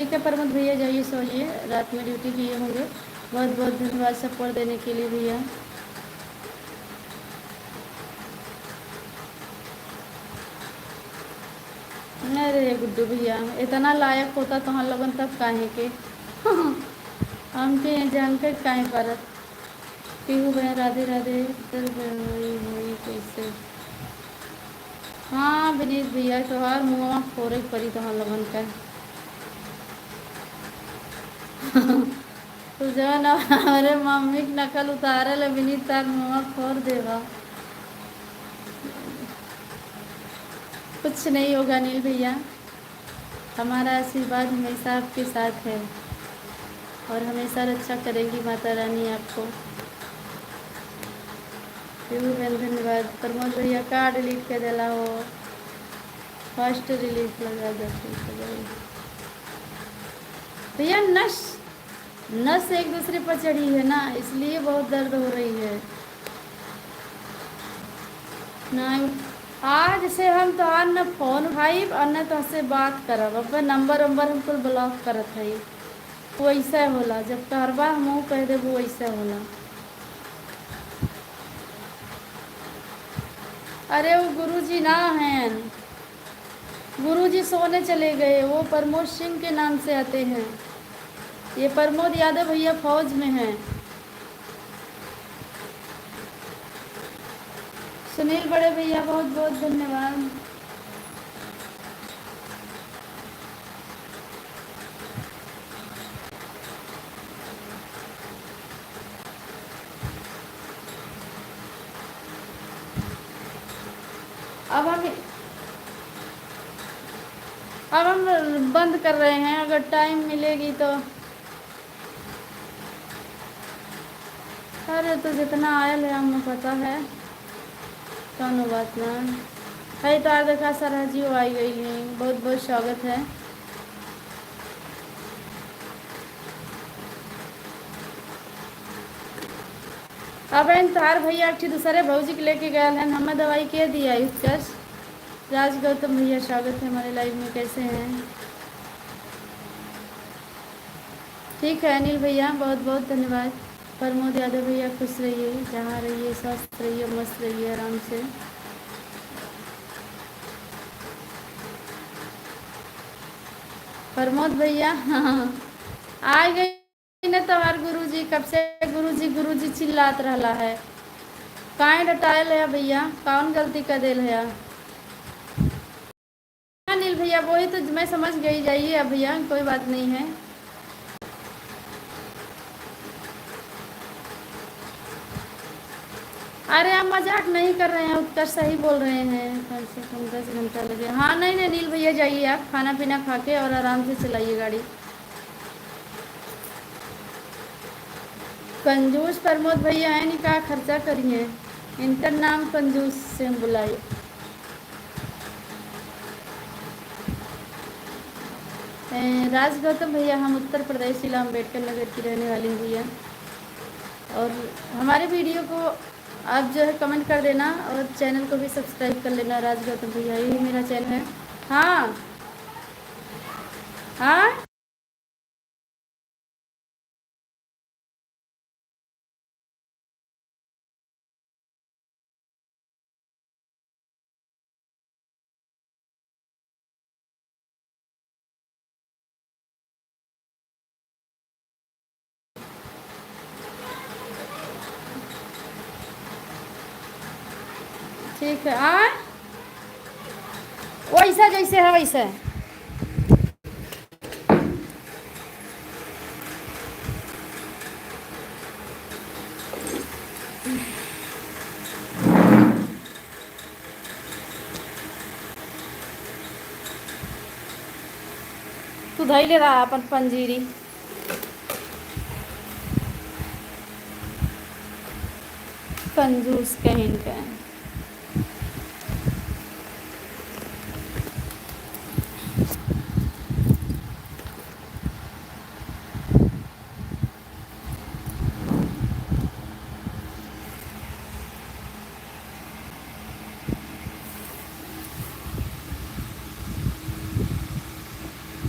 ठीक है प्रमोद भैया, जाइए सोइए, रात में ड्यूटी किए होंगे। बहुत बहुत धन्यवाद सपोर्ट देने के लिए भैया। अरे गुड्डू भैया, इतना लायक होता तो हम लोगन तब काहे के हमके जान के काहे करत। पीहू बहन राधे राधे। हुई कैसे? हाँ विनीत भैया, तोहार मुँह फोरे परी तो हम लोगन का तो जो ना हमारे मम्मी की नकल उतारे ले विनीत, तार मुँह फोड़ देगा। कुछ नहीं होगा नील भैया, हमारा आशीर्वाद हमेशा आपके साथ है और हमेशा रक्षा करेगी माता रानी आपको। धन्यवाद प्रमोद भैया। का डिलीट कर दिला हो, फर्स्ट रिलीज लगा देते भैया। नस नस एक दूसरे पर चढ़ी है ना, इसलिए बहुत दर्द हो रही है ना। आज से हम तो न फोन उठाई और न तो से बात करब, अपन नंबर वंबर हम कुल ब्लॉक करत है। वैसा होला जब कहरबा हम कह देबो, वैसा होला। अरे वो गुरुजी ना हैं, गुरुजी सोने चले गए, वो प्रमोद सिंह के नाम से आते हैं। ये प्रमोद यादव भैया फौज में हैं। सुनील बड़े भैया बहुत बहुत धन्यवाद। अब हम बंद कर रहे हैं, अगर टाइम मिलेगी तो। अरे तो जितना आयल है हमें पता है, कौन बात ना है। तो आज देखा सर जी आई गई है, बहुत बहुत स्वागत है। अब इन तार भैया एक दूसरे भौजी के लेके गए हैं, हमें दवाई के दिया उत्कर्ष। राज गौतम भैया स्वागत है हमारे लाइव में, कैसे हैं? ठीक है अनिल भैया, बहुत बहुत धन्यवाद। प्रमोद यादव भैया खुश रहिए, जहाँ रहिए स्वस्थ रहिए, मस्त रहिए, आराम से। प्रमोद भैया आ गई न तुम्हार गुरुजी, कब से गुरुजी गुरुजी चिल्लात रहा है। काहे डटायल है भैया, कौन गलती कर दिल है? अनिल भैया वही तो मैं समझ गई, जाइए अब भैया, कोई बात नहीं है। अरे हम मजाक नहीं कर रहे हैं, उत्कर्ष सही बोल रहे हैं। कम से कम 10 घंटा लगे। हाँ नहीं नहीं नील भैया, जाइए आप खाना पीना खा के और आराम से चलाइए गाड़ी। कंजूस प्रमोद भैया है नहीं, कहा खर्चा करिए, इनका नाम कंजूस से बुलाइए। राज गौतम भैया, हम उत्तर प्रदेश जिला अम्बेडकर नगर की रहने वाली भैया, और हमारे वीडियो को आप जो है कमेंट कर देना और चैनल को भी सब्सक्राइब कर लेना। राज गौतम भैया, यही मेरा चैनल है। हाँ हाँ ठीक है। वैसा जैसे है वैसे तू धैले रहा अपन पंजीरी। कंजूस कहीं का।